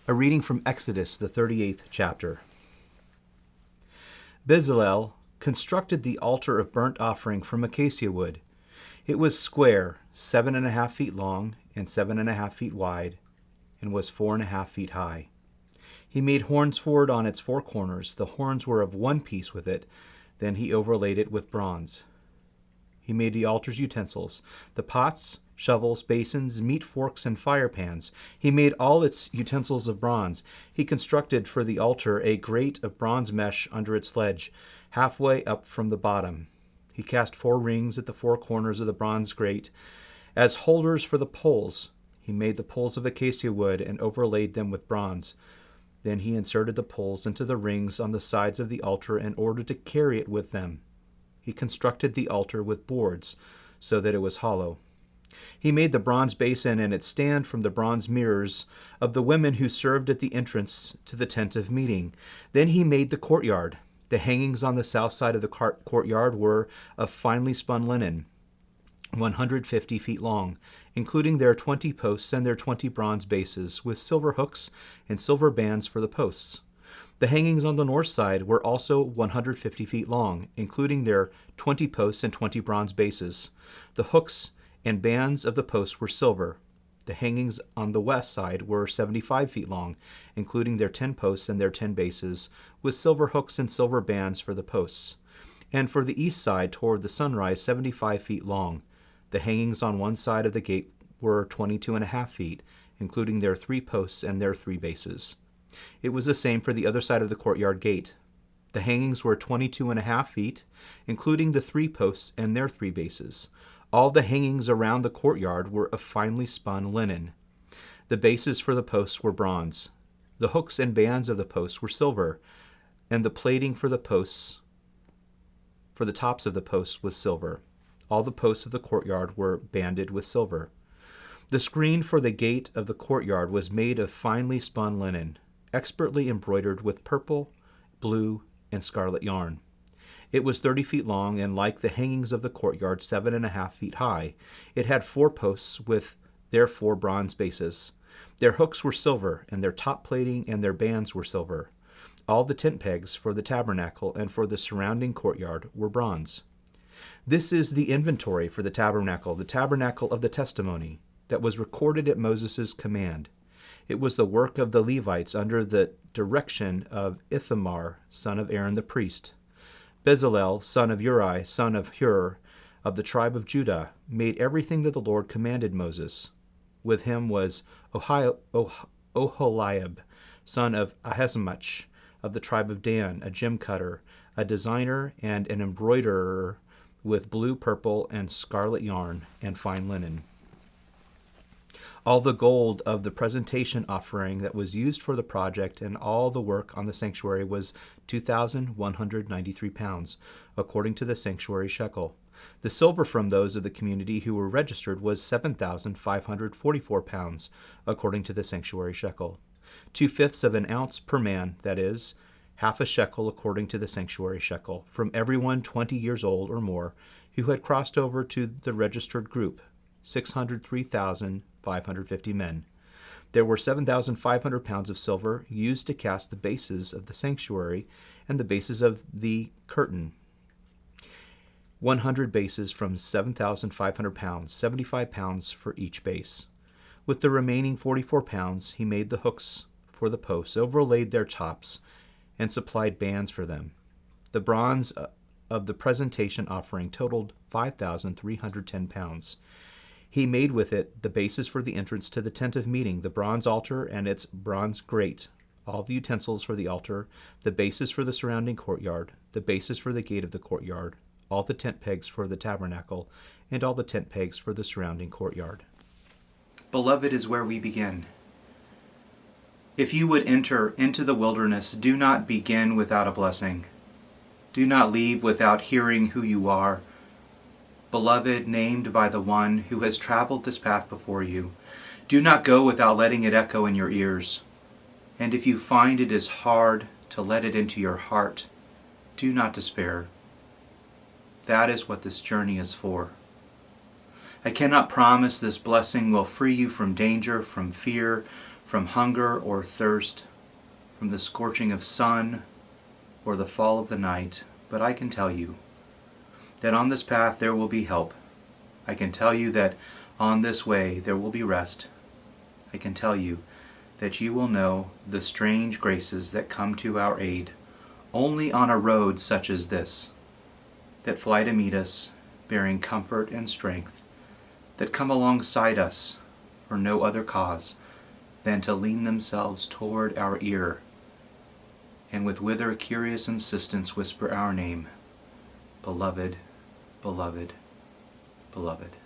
A reading from Exodus, the 38th chapter. Bezalel constructed the altar of burnt offering from acacia wood. It was square, 7.5 feet long and 7.5 feet wide, and was 4.5 feet high. He made horns for it on its 4 corners. The horns were of one piece with it. Then he overlaid it with bronze. He made the altar's utensils, the pots, shovels, basins, meat forks, and fire pans. He made all its utensils of bronze. He constructed for the altar a grate of bronze mesh under its ledge, halfway up from the bottom. He cast 4 rings at the 4 corners of the bronze grate as holders for the poles. He made the poles of acacia wood and overlaid them with bronze. Then he inserted the poles into the rings on the sides of the altar in order to carry it with them. He constructed the altar with boards so that it was hollow. He made the bronze basin and its stand from the bronze mirrors of the women who served at the entrance to the tent of meeting. Then he made the courtyard. The hangings on the south side of the courtyard were of finely spun linen, 150 feet long, including their 20 posts and their 20 bronze bases, with silver hooks and silver bands for the posts. The hangings on the north side were also 150 feet long, including their 20 posts and 20 bronze bases. The hooks and bands of the posts were silver. The hangings on the west side were 75 feet long, including their 10 posts and their 10 bases, with silver hooks and silver bands for the posts. And for the east side toward the sunrise, 75 feet long. The hangings on one side of the gate were 22.5 feet, including their 3 posts and their 3 bases. It was the same for the other side of the courtyard gate. The hangings were 22.5 feet, including the 3 posts and their 3 bases. All the hangings around the courtyard were of finely spun linen. The bases for the posts were bronze. The hooks and bands of the posts were silver, and the plating for the posts, for the tops of the posts, was silver. All the posts of the courtyard were banded with silver. The screen for the gate of the courtyard was made of finely spun linen, expertly embroidered with purple, blue, and scarlet yarn. It was 30 feet long, and like the hangings of the courtyard, 7.5 feet high. It had 4 posts with their 4 bronze bases. Their hooks were silver, and their top plating and their bands were silver. All the tent pegs for the tabernacle and for the surrounding courtyard were bronze. This is the inventory for the tabernacle of the testimony, that was recorded at Moses' command. It was the work of the Levites under the direction of Ithamar, son of Aaron the priest. Bezalel, son of Uri, son of Hur, of the tribe of Judah, made everything that the Lord commanded Moses. With him was Oholiab, son of Ahisamach, of the tribe of Dan, a gem cutter, a designer, and an embroiderer with blue, purple, and scarlet yarn and fine linen. All the gold of the presentation offering that was used for the project and all the work on the sanctuary was 2,193 pounds, according to the sanctuary shekel. The silver from those of the community who were registered was 7,544 pounds, according to the sanctuary shekel. 2/5 of an ounce per man, that is, half a shekel according to the sanctuary shekel, from everyone 20 years old or more who had crossed over to the registered group, 603,550 men. There were 7,500 pounds of silver used to cast the bases of the sanctuary and the bases of the curtain. 100 bases from 7,500 pounds, 75 pounds for each base. With the remaining 44 pounds, he made the hooks for the posts, overlaid their tops, and supplied bands for them. The bronze of the presentation offering totaled 5,310 pounds. He made with it the bases for the entrance to the tent of meeting, the bronze altar and its bronze grate, all the utensils for the altar, the bases for the surrounding courtyard, the bases for the gate of the courtyard, all the tent pegs for the tabernacle, and all the tent pegs for the surrounding courtyard. Beloved is where we begin. If you would enter into the wilderness, do not begin without a blessing. Do not leave without hearing who you are. Beloved, named by the one who has traveled this path before you, do not go without letting it echo in your ears. And if you find it is hard to let it into your heart, do not despair. That is what this journey is for. I cannot promise this blessing will free you from danger, from fear, from hunger or thirst, from the scorching of sun or the fall of the night, but I can tell you that on this path there will be help. I can tell you that on this way there will be rest. I can tell you that you will know the strange graces that come to our aid only on a road such as this, that fly to meet us, bearing comfort and strength, that come alongside us for no other cause than to lean themselves toward our ear, and with wither curious insistence whisper our name, beloved, beloved, beloved.